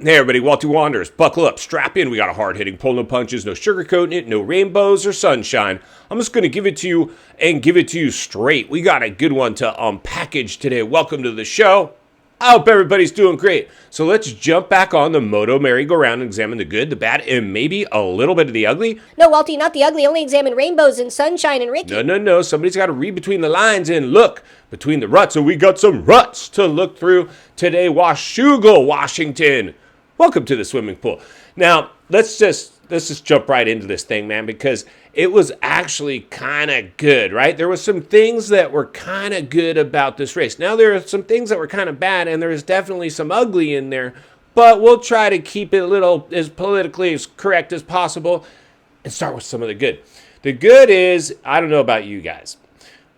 Hey everybody, Walty Wanderers, buckle up, strap in. We got a hard-hitting pull, no punches, no sugarcoating it, no rainbows or sunshine. I'm just going to give it to you and give it to you straight. We got a good one to unpackage today. Welcome to the show. I hope everybody's doing great. So let's jump back on the Moto merry-go-round and examine the good, the bad, and maybe a little bit of the ugly. No, Walty, not the ugly. Only examine rainbows and sunshine and Ricky. No. Somebody's got to read between the lines and look between the ruts. So we got some ruts to look through today. Washougal Washington. Welcome to the swimming pool. Now, let's just jump right into this thing, man, because it was actually kind of good, right? There was some things that were kind of good about this race. Now, there are some things that were kind of bad, and there's definitely some ugly in there, but we'll try to keep it a little as politically as correct as possible and start with some of the good. The good is, I don't know about you guys,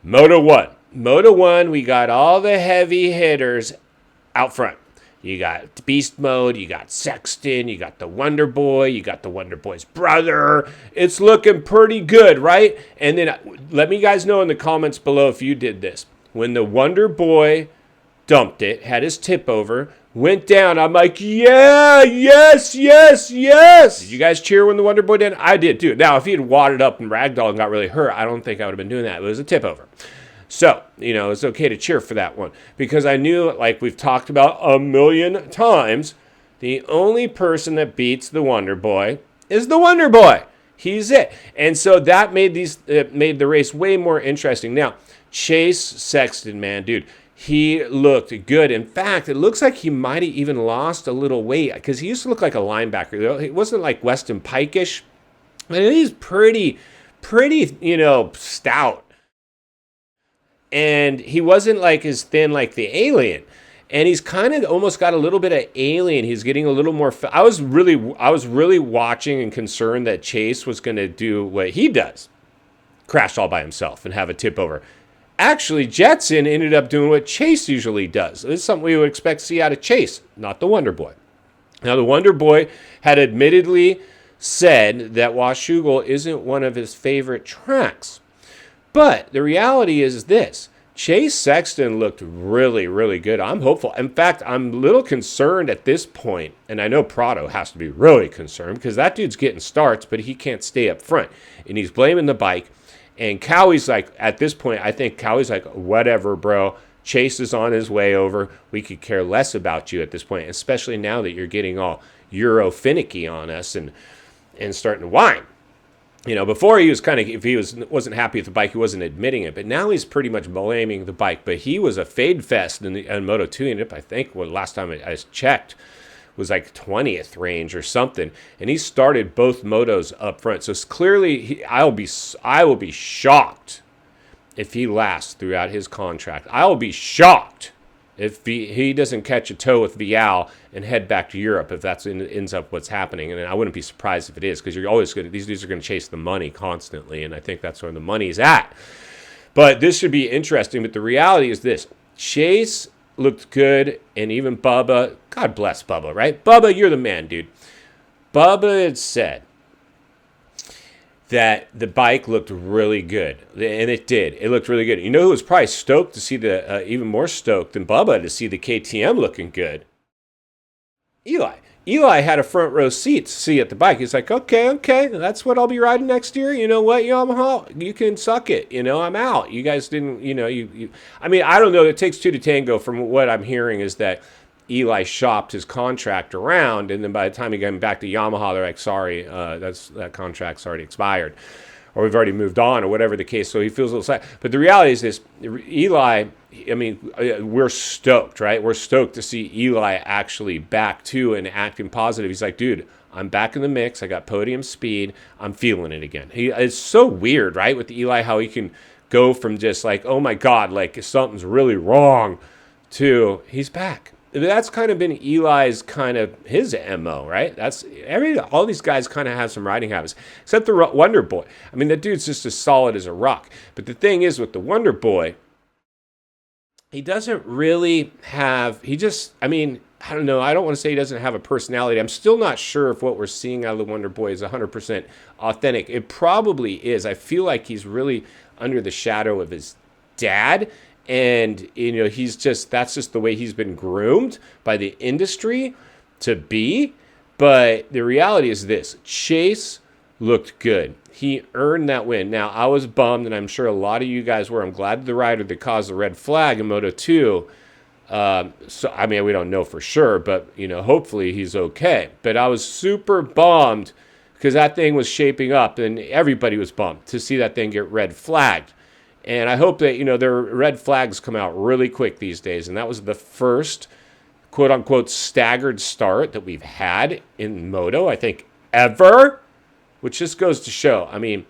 Moto 1. Moto 1, we got all the heavy hitters out front. You got Beast Mode, you got Sexton, you got the Wonder Boy, you got the Wonder Boy's brother. It's looking pretty good, right? And then let me guys know in the comments below if you did this. When the Wonder Boy dumped it, had his tip over, went down, I'm like, yeah, yes. Did you guys cheer when the Wonder Boy did? I did too. Now, if he had wadded up and ragdolled and got really hurt, I don't think I would have been doing that. It was a tip over. So, it's okay to cheer for that one because I knew, like we've talked about a million times, the only person that beats the Wonder Boy is the Wonder Boy. He's it. And so that made the race way more interesting. Now, Chase Sexton, man, dude, he looked good. In fact, it looks like he might have even lost a little weight because he used to look like a linebacker. He wasn't like Weston Pike-ish, but he's pretty, stout. And he wasn't like as thin like the alien. And he's kind of almost got a little bit of alien. He's getting a little more. I was really watching and concerned that Chase was going to do what he does. Crash all by himself and have a tip over. Actually, Jetson ended up doing what Chase usually does. This is something we would expect to see out of Chase, not the Wonder Boy. Now, the Wonder Boy had admittedly said that Washougal isn't one of his favorite tracks. But the reality is this. Chase Sexton looked really, really good. I'm hopeful. In fact, I'm a little concerned at this point, and I know Prado has to be really concerned because that dude's getting starts, but he can't stay up front. And he's blaming the bike. And Cowie's like, at this point, I think Cowie's like, whatever, bro. Chase is on his way over. We could care less about you at this point, especially now that you're getting all Euro-finicky on us and starting to whine. Before he was if he wasn't happy with the bike, he wasn't admitting it. But now he's pretty much blaming the bike. But he was a fade fest in Moto 2. And I think last time I checked was like 20th range or something. And he started both motos up front. So it's clearly, I will be shocked if he lasts throughout his contract. I will be shocked if he doesn't catch a tow with Vial and head back to Europe, if that ends up what's happening. And I wouldn't be surprised if it is, because these dudes are going to chase the money constantly, and I think that's where the money's at. But this should be interesting, but the reality is this. Chase looked good, and even Bubba, God bless Bubba, right? Bubba, you're the man, dude. Bubba had said that the bike looked really good, and it did. It looked really good. You know who was probably stoked to see even more stoked than Bubba to see the KTM looking good? Eli. Eli had a front row seat to see at the bike. He's like, okay, that's what I'll be riding next year. You know what, Yamaha, you can suck it. I'm out. You guys didn't, I mean, I don't know. It takes two to tango. From what I'm hearing is that Eli shopped his contract around, and then by the time he got back to Yamaha, they're like, sorry, that contract's already expired, or we've already moved on, or whatever the case. So he feels a little sad. But the reality is this, Eli, I mean, we're stoked, right? We're stoked to see Eli actually back to and acting positive. He's like, dude, I'm back in the mix. I got podium speed. I'm feeling it again. It's so weird, right, with Eli, how he can go from just like, oh my God, like something's really wrong, to he's back. That's kind of been Eli's kind of his MO, right? All these guys kind of have some riding habits, except the Wonder Boy. I mean, that dude's just as solid as a rock. But the thing is with the Wonder Boy, he doesn't really have, I don't know. I don't want to say he doesn't have a personality. I'm still not sure if what we're seeing out of the Wonder Boy is 100% authentic. It probably is. I feel like he's really under the shadow of his dad. And, that's just the way he's been groomed by the industry. to be. But the reality is this: Chase looked good. He earned that win. Now, I was bummed, and I'm sure a lot of you guys were. I'm glad the rider that caused the red flag in Moto 2. So, I mean, we don't know for sure, but, hopefully he's okay. But I was super bummed because that thing was shaping up, and everybody was bummed to see that thing get red flagged. And I hope that, their red flags come out really quick these days. And that was the first, quote-unquote, staggered start that we've had in Moto, I think, ever. Which just goes to show, I mean,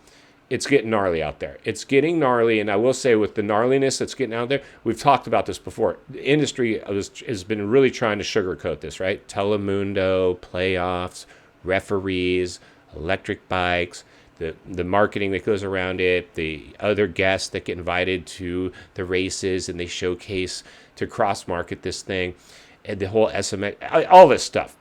it's getting gnarly out there. It's getting gnarly, and I will say with the gnarliness that's getting out there, we've talked about this before. The industry has been really trying to sugarcoat this, right? Telemundo, playoffs, referees, electric bikes, the marketing that goes around it, the other guests that get invited to the races and they showcase to cross-market this thing, and the whole SMX, all this stuff.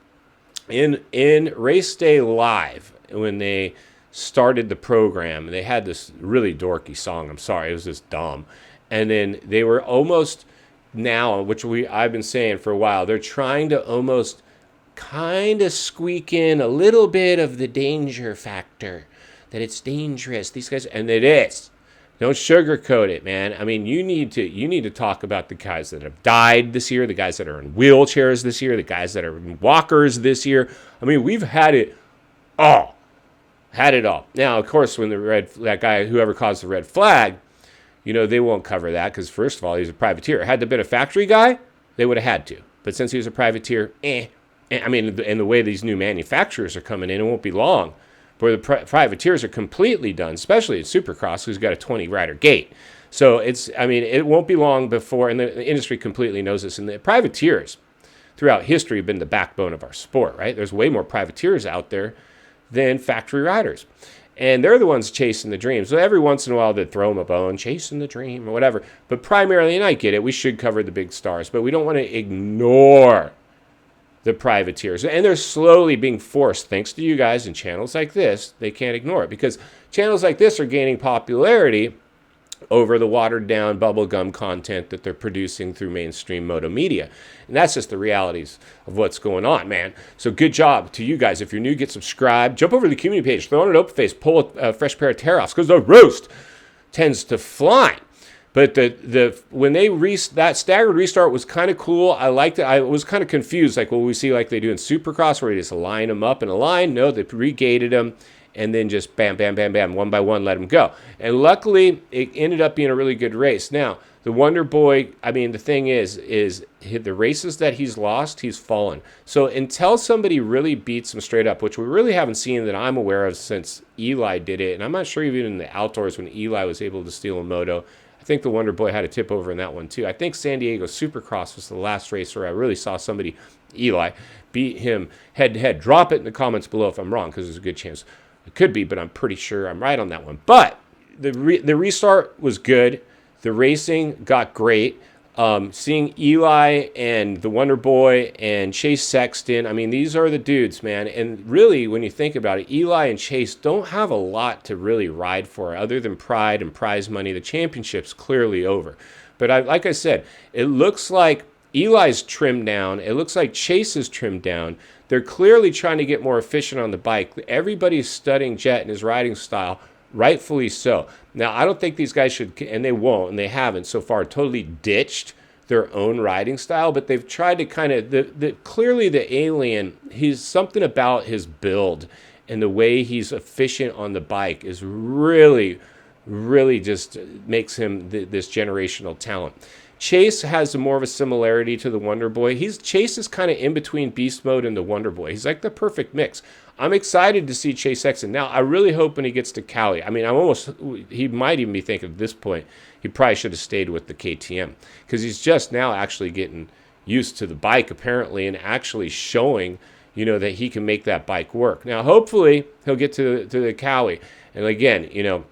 In Race Day Live, when they started the program, they had this really dorky song. I'm sorry, it was just dumb. And then they were almost now, which I've been saying for a while, they're trying to almost kind of squeak in a little bit of the danger factor, that it's dangerous. These guys, and it is. Don't sugarcoat it, man. I mean, you need to talk about the guys that have died this year, the guys that are in wheelchairs this year, the guys that are in walkers this year. I mean, we've had it all. Had it all. Now, of course, when that guy, whoever caused the red flag, they won't cover that because, first of all, he's a privateer. Had there been a factory guy, they would have had to. But since he was a privateer, I mean, and the way these new manufacturers are coming in, it won't be long where the privateers are completely done, especially in Supercross, who's got a 20-rider gate. So it won't be long before, and the industry completely knows this, and the privateers throughout history have been the backbone of our sport, right? There's way more privateers out there than factory riders. And they're the ones chasing the dream. So every once in a while, they throw them a bone, chasing the dream or whatever. But primarily, and I get it, we should cover the big stars, but we don't want to ignore the privateers. And they're slowly being forced, thanks to you guys and channels like this, they can't ignore it. Because channels like this are gaining popularity over the watered-down bubblegum content that they're producing through mainstream moto media. And that's just the realities of what's going on, man. So good job to you guys. If you're new, get subscribed. Jump over to the community page, throw on an open face, pull a fresh pair of tear-offs, because the roast tends to fly. But when that staggered restart was kind of cool. I liked it. I was kind of confused, like what we see like they do in Supercross, where they just line them up in a line. No, they regated them, and then just bam, bam, bam, bam, one by one, let them go. And luckily, it ended up being a really good race. Now, the Wonder Boy, I mean, the thing is the races that he's lost, he's fallen. So until somebody really beats him straight up, which we really haven't seen that I'm aware of since Eli did it, and I'm not sure even in the outdoors when Eli was able to steal a moto, I think the Wonder Boy had a tip over in that one too. I think San Diego Supercross was the last race where I really saw somebody, Eli, beat him head-to-head. Drop it in the comments below if I'm wrong, because there's a good chance it could be, but I'm pretty sure I'm right on that one. But the restart was good. The racing got great. Seeing Eli and the Wonder Boy and Chase Sexton, I mean, these are the dudes, man. And really, when you think about it, Eli and Chase don't have a lot to really ride for other than pride and prize money. The championship's clearly over. But like I said, it looks like Eli's trimmed down. It looks like Chase is trimmed down. They're clearly trying to get more efficient on the bike. Everybody's studying Jet and his riding style, rightfully so. Now, I don't think these guys should, and they won't, and they haven't so far, totally ditched their own riding style, but they've tried to kind of, clearly the alien, he's something about his build and the way he's efficient on the bike is really, really just makes him this generational talent. Chase has more of a similarity to the Wonder Boy. Chase is kind of in between Beast Mode and the Wonder Boy. He's like the perfect mix. I'm excited to see Chase Sexton. Now, I really hope when he gets to Cali, I mean, he might even be thinking at this point, he probably should have stayed with the KTM because he's just now actually getting used to the bike apparently and actually showing, that he can make that bike work. Now, hopefully, he'll get to the Cali. And again, a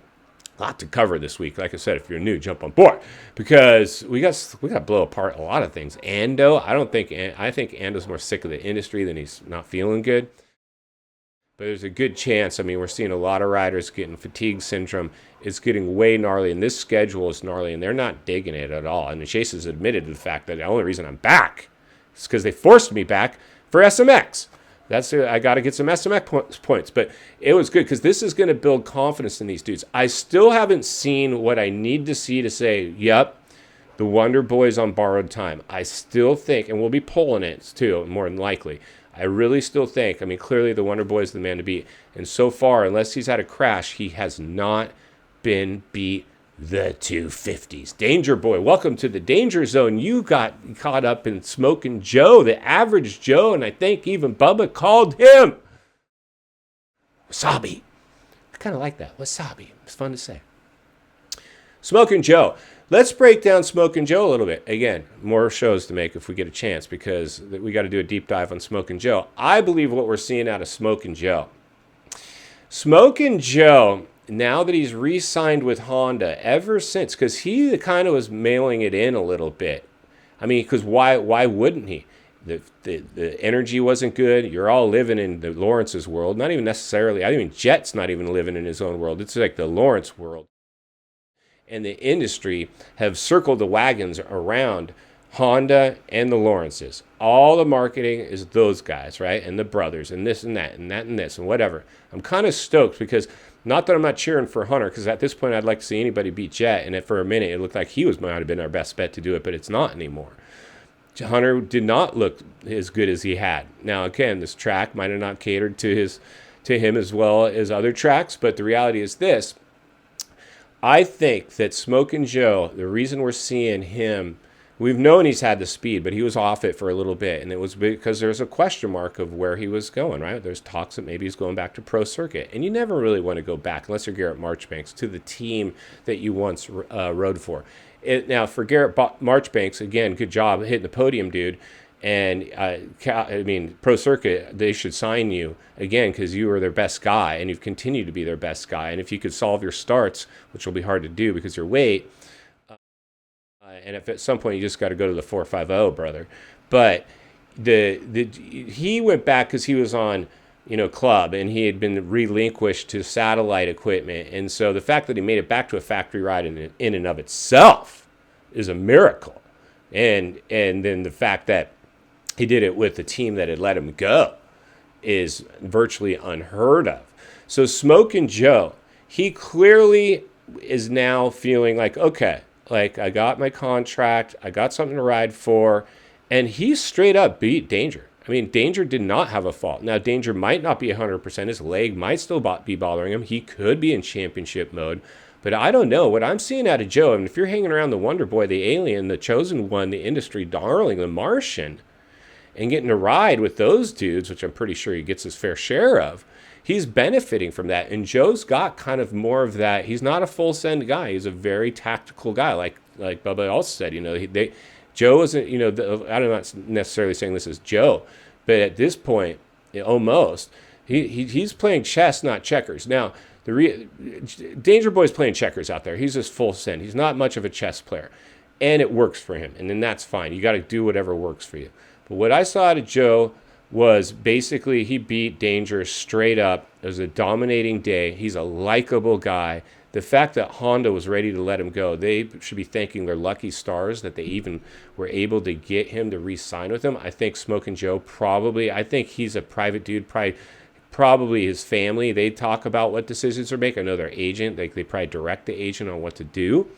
lot to cover this week. Like I said, if you're new, jump on board because we got to blow apart a lot of things. Ando, I think Ando's more sick of the industry than he's not feeling good. But there's a good chance. I mean, we're seeing a lot of riders getting fatigue syndrome. It's getting way gnarly, and this schedule is gnarly, and they're not digging it at all. And Chase has admitted to the fact that the only reason I'm back is because they forced me back for SMX. I got to get some SMX points, but it was good because this is going to build confidence in these dudes. I still haven't seen what I need to see to say, yep, the Wonder Boy's on borrowed time. I still think, and we'll be pulling it too, more than likely. I really still think, I mean, clearly the Wonder Boy is the man to beat. And so far, unless he's had a crash, he has not been beat the 250s. Danger Boy, welcome to the danger zone. You got caught up in Smoking Joe, the average Joe, and I think even Bubba called him Wasabi. I kind of like that, Wasabi. It's fun to say. Smoking Joe. Let's break down Smoking Joe a little bit. Again, more shows to make if we get a chance because we got to do a deep dive on Smoking Joe. I believe what we're seeing out of Smoking Joe. Smoking Joe, now that he's re-signed with Honda, ever since, because he kind of was mailing it in a little bit. I mean, because why wouldn't he? The energy wasn't good. You're all living in the Lawrence's world. Not even necessarily, I mean, Jet's not even living in his own world. It's like the Lawrence world. And the industry have circled the wagons around Honda and the Lawrences. All the marketing is those guys, right? And the brothers and this and that and that and this and whatever. I'm kind of stoked because not that I'm not cheering for Hunter, because at this point I'd like to see anybody beat Jet. And for a minute it looked like he might have been our best bet to do it, but it's not anymore. Hunter did not look as good as he had. Now again, this track might have not catered to him as well as other tracks, but the reality is this. I think that Smokin' Joe, the reason we're seeing him, we've known he's had the speed, but he was off it for a little bit, and it was because there's a question mark of where he was going, right? There's talks that maybe he's going back to pro circuit, and you never really want to go back, unless you're Garrett Marchbanks, to the team that you once rode for. Now, for Garrett Marchbanks, again, good job hitting the podium, dude. And, I mean, Pro Circuit, they should sign you, again, because you were their best guy, and you've continued to be their best guy. And if you could solve your starts, which will be hard to do because your weight, and if at some point you just got to go to the 450, brother. But he went back because he was on, club, and he had been relinquished to satellite equipment. And so the fact that he made it back to a factory ride in and of itself is a miracle. And then the fact that he did it with the team that had let him go is virtually unheard of. So Smokin' Joe, he clearly is now feeling like, okay, like I got my contract, I got something to ride for, and he straight up beat Danger. I mean, Danger did not have a fault. Now, Danger might not be 100%. His leg might still be bothering him. He could be in championship mode. But I don't know. What I'm seeing out of Joe, and if you're hanging around the Wonder Boy, the Alien, the Chosen One, the Industry Darling, the Martian, and getting to ride with those dudes, which I'm pretty sure he gets his fair share of, he's benefiting from that. And Joe's got kind of more of that. He's not a full send guy. He's a very tactical guy, like Bubba also said. Joe isn't, I'm not necessarily saying this is Joe, but at this point, almost, he's playing chess, not checkers. Now, Danger Boy's playing checkers out there. He's just full send. He's not much of a chess player. And it works for him. And then that's fine. You got to do whatever works for you. But what I saw out of Joe was basically he beat Danger straight up. It was a dominating day. He's a likable guy. The fact that Honda was ready to let him go, they should be thanking their lucky stars that they even were able to get him to re-sign with them. I think Smokin' Joe I think he's a private dude, probably his family. They talk about what decisions are making. I know their agent, they probably direct the agent on what to do.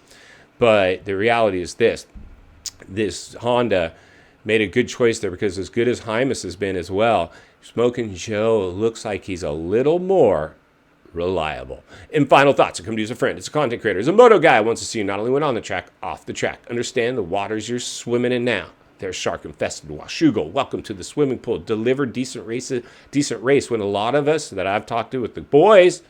But the reality is this Honda made a good choice there, because as good as Hymus has been as well, Smokin' Joe looks like he's a little more reliable. In final thoughts, I come to you as a friend. It's a content creator. It's a moto guy. Wants to see you not only win on the track, off the track. Understand the waters you're swimming in now. They're shark-infested. Washougal, welcome to the swimming pool. Delivered decent race when a lot of us that I've talked to with the boys,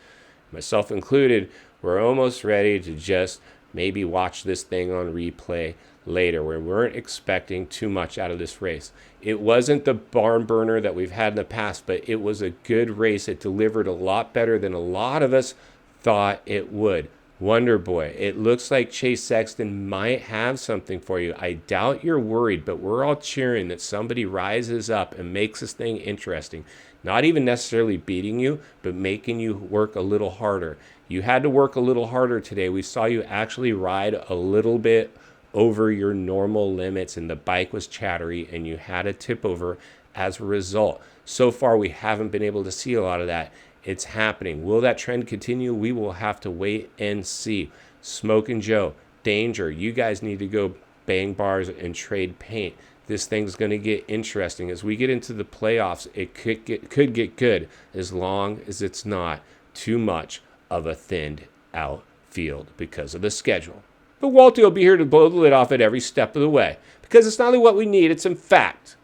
myself included, we're almost ready to just maybe watch this thing on replay later. We weren't expecting too much out of this race. It wasn't the barn burner that we've had in the past, but it was a good race. It delivered a lot better than a lot of us thought it would. Wonder Boy, it looks like Chase Sexton might have something for you. I doubt you're worried, but we're all cheering that somebody rises up and makes this thing interesting. Not even necessarily beating you, but making you work a little harder. You had to work a little harder today. We saw you actually ride a little bit over your normal limits, and the bike was chattery, and you had a tip over as a result. So far, we haven't been able to see a lot of that. It's happening. Will that trend continue? We will have to wait and see. Smoke and Joe, danger. You guys need to go bang bars and trade paint. This thing's going to get interesting. As we get into the playoffs, it could get good as long as it's not too much of a thinned out field because of the schedule. But Walty will be here to blow the lid off at every step of the way because it's not only what we need, it's in fact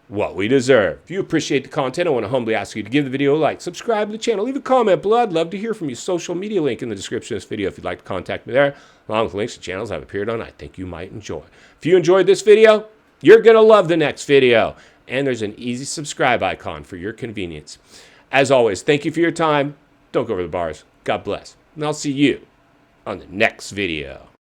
what we deserve. If you appreciate the content, I want to humbly ask you to give the video a like, subscribe to the channel, leave a comment below. I'd love to hear from you. Social media link in the description of this video if you'd like to contact me there, along with links to channels I've appeared on I think you might enjoy. If you enjoyed this video, you're going to love the next video. And there's an easy subscribe icon for your convenience. As always, thank you for your time. Don't go over the bars. God bless. And I'll see you on the next video.